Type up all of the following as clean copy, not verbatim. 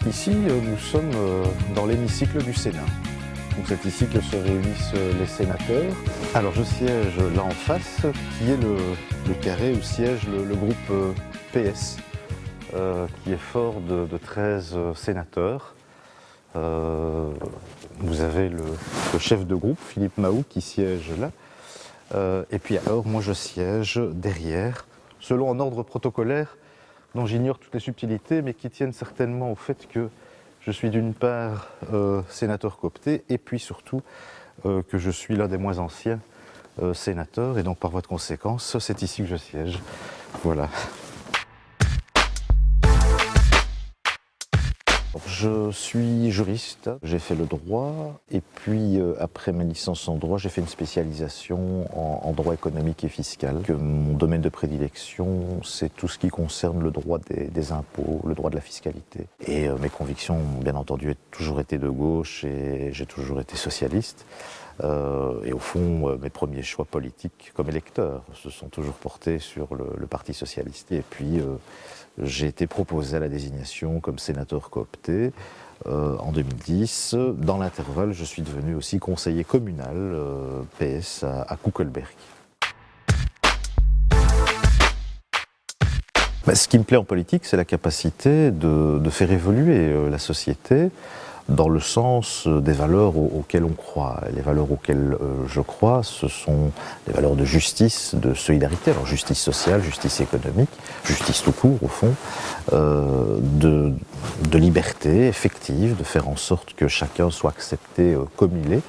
Ici, nous sommes dans l'hémicycle du Sénat. Donc cet hémicycle se réunissent les sénateurs. Alors je siège là en face, qui est le carré où siège le groupe PS, qui est fort de 13 sénateurs. Vous avez le chef de groupe, Philippe Mahou, qui siège là. Et puis alors, moi je siège derrière, selon un ordre protocolaire dont j'ignore toutes les subtilités, mais qui tiennent certainement au fait que je suis d'une part sénateur coopté, et puis surtout que je suis l'un des moins anciens sénateurs, et donc par voie de conséquence, c'est ici que je siège. Voilà. Je suis juriste, j'ai fait le droit et puis après ma licence en droit, j'ai fait une spécialisation en droit économique et fiscal. Mon domaine de prédilection, c'est tout ce qui concerne le droit des impôts, le droit de la fiscalité. Et mes convictions, bien entendu, ont toujours été de gauche et j'ai toujours été socialiste. Et au fond, mes premiers choix politiques comme électeur se sont toujours portés sur le Parti socialiste. Et puis, j'ai été proposé à la désignation comme sénateur coopté en 2010. Dans l'intervalle, je suis devenu aussi conseiller communal PS à Kuckelberg. Ce qui me plaît en politique, c'est la capacité de faire évoluer la société dans le sens des valeurs auxquelles on croit. Les valeurs auxquelles je crois, ce sont des valeurs de justice, de solidarité, alors justice sociale, justice économique, justice tout court au fond, de liberté effective, de faire en sorte que chacun soit accepté comme il est,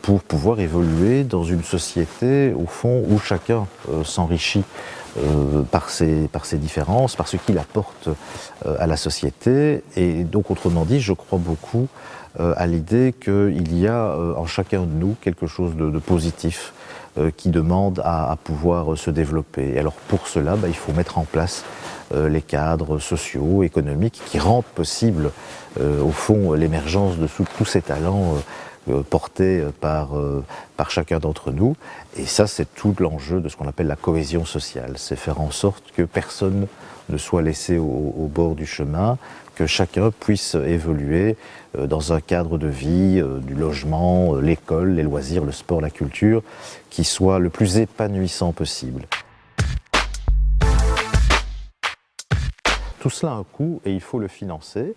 pour pouvoir évoluer dans une société au fond où chacun s'enrichit par ses différences, par ce qu'il apporte à la société. Et donc, autrement dit, je crois beaucoup à l'idée qu'il y a en chacun de nous quelque chose de positif qui demande à pouvoir se développer. Et alors, pour cela, il faut mettre en place les cadres sociaux, économiques, qui rendent possible, au fond, l'émergence de tous ces talents portés par chacun d'entre nous. Et ça, c'est tout l'enjeu de ce qu'on appelle la cohésion sociale. C'est faire en sorte que personne ne soit laissé au bord du chemin, que chacun puisse évoluer dans un cadre de vie, du logement, l'école, les loisirs, le sport, la culture, qui soit le plus épanouissant possible. Tout cela a un coût et il faut le financer.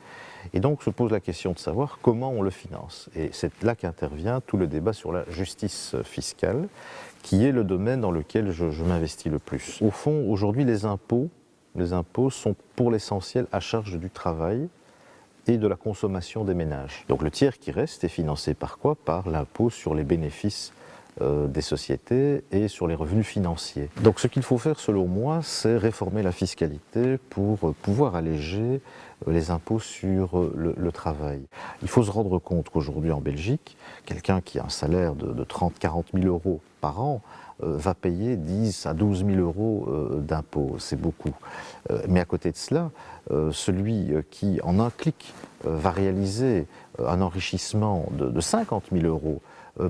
Et donc se pose la question de savoir comment on le finance. Et c'est là qu'intervient tout le débat sur la justice fiscale, qui est le domaine dans lequel je m'investis le plus. Au fond, aujourd'hui, les impôts sont pour l'essentiel à charge du travail et de la consommation des ménages. Donc le tiers qui reste est financé par quoi? Par l'impôt sur les bénéfices des sociétés et sur les revenus financiers. Donc ce qu'il faut faire selon moi, c'est réformer la fiscalité pour pouvoir alléger les impôts sur le travail. Il faut se rendre compte qu'aujourd'hui en Belgique, quelqu'un qui a un salaire de 30-40 000 euros par an va payer 10 à 12 000 euros d'impôts, c'est beaucoup. Mais à côté de cela, celui qui en un clic va réaliser un enrichissement de 50 000 euros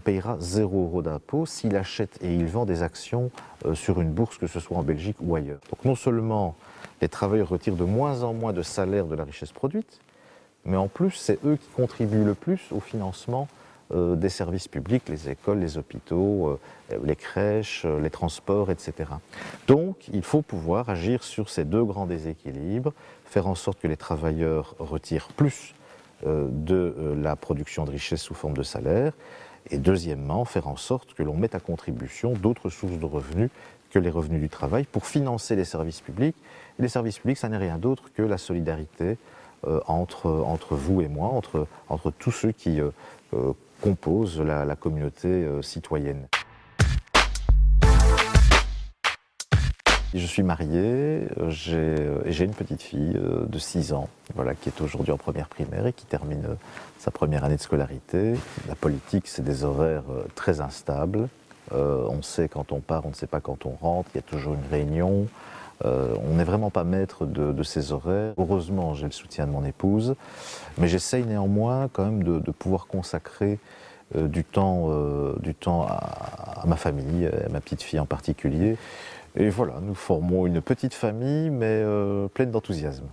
payera 0 € d'impôt s'il achète et il vend des actions sur une bourse, que ce soit en Belgique ou ailleurs. Donc non seulement les travailleurs retirent de moins en moins de salaire de la richesse produite, mais en plus c'est eux qui contribuent le plus au financement des services publics, les écoles, les hôpitaux, les crèches, les transports, etc. Donc il faut pouvoir agir sur ces deux grands déséquilibres, faire en sorte que les travailleurs retirent plus de la production de richesse sous forme de salaire, et deuxièmement, faire en sorte que l'on mette à contribution d'autres sources de revenus que les revenus du travail pour financer les services publics. Et les services publics, ça n'est rien d'autre que la solidarité entre vous et moi, entre tous ceux qui composent la communauté citoyenne. Je suis marié, j'ai une petite fille de 6 ans, voilà, qui est aujourd'hui en première primaire et qui termine sa première année de scolarité. La politique, c'est des horaires très instables. On sait quand on part, on ne sait pas quand on rentre, il y a toujours une réunion. On n'est vraiment pas maître de ces horaires. Heureusement, j'ai le soutien de mon épouse, mais j'essaye néanmoins quand même de pouvoir consacrer du temps à ma famille, à ma petite fille en particulier. Et voilà, nous formons une petite famille, mais pleine d'enthousiasme.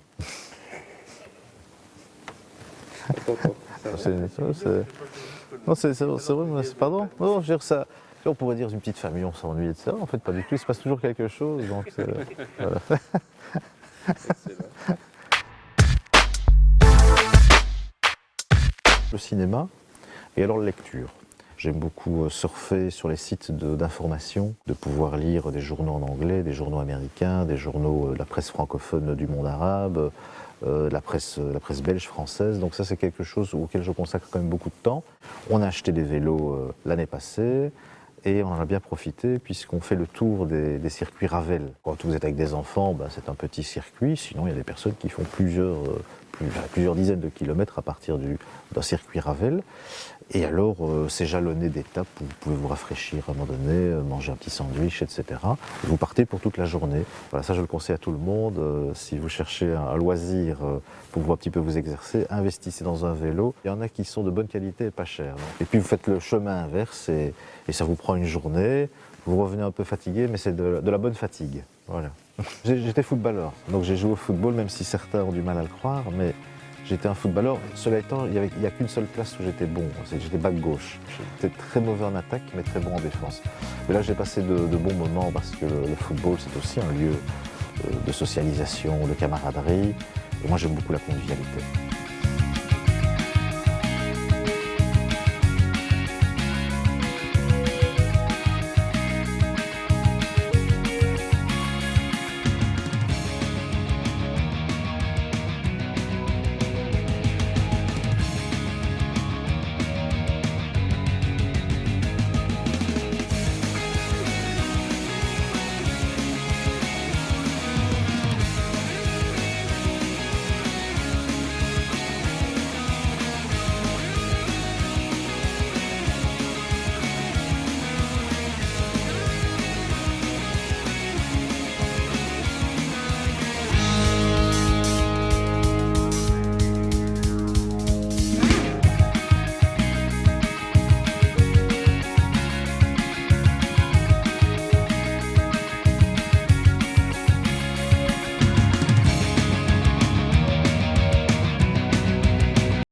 Non, c'est vrai, mais c'est pardon. Non, je veux dire ça. On pourrait dire une petite famille, on s'ennuie, etc. En fait, pas du tout. Il se passe toujours quelque chose. Donc, voilà. Le cinéma et alors la lecture. J'aime beaucoup surfer sur les sites d'information, de pouvoir lire des journaux en anglais, des journaux américains, des journaux de la presse francophone du monde arabe, la presse belge, française. Donc ça, c'est quelque chose auquel je consacre quand même beaucoup de temps. On a acheté des vélos l'année passée et on en a bien profité puisqu'on fait le tour des circuits Ravel. Quand vous êtes avec des enfants, ben, c'est un petit circuit. Sinon, il y a des personnes qui font plusieurs dizaines de kilomètres à partir d'un circuit Ravel. Et alors, c'est jalonné d'étapes où vous pouvez vous rafraîchir à un moment donné, manger un petit sandwich, etc. Et vous partez pour toute la journée. Voilà, ça je le conseille à tout le monde. Si vous cherchez un loisir pour un petit peu vous exercer, investissez dans un vélo. Il y en a qui sont de bonne qualité et pas chers. Et puis vous faites le chemin inverse et ça vous prend une journée. Vous revenez un peu fatigué, mais c'est de la bonne fatigue. Voilà. J'étais footballeur, donc j'ai joué au football, même si certains ont du mal à le croire, mais j'étais un footballeur. Cela étant, il n'y a qu'une seule place où j'étais bon, c'est que j'étais back gauche. J'étais très mauvais en attaque, mais très bon en défense. Mais là, j'ai passé de bons moments parce que le football, c'est aussi un lieu de socialisation, de camaraderie. Et moi, j'aime beaucoup la convivialité.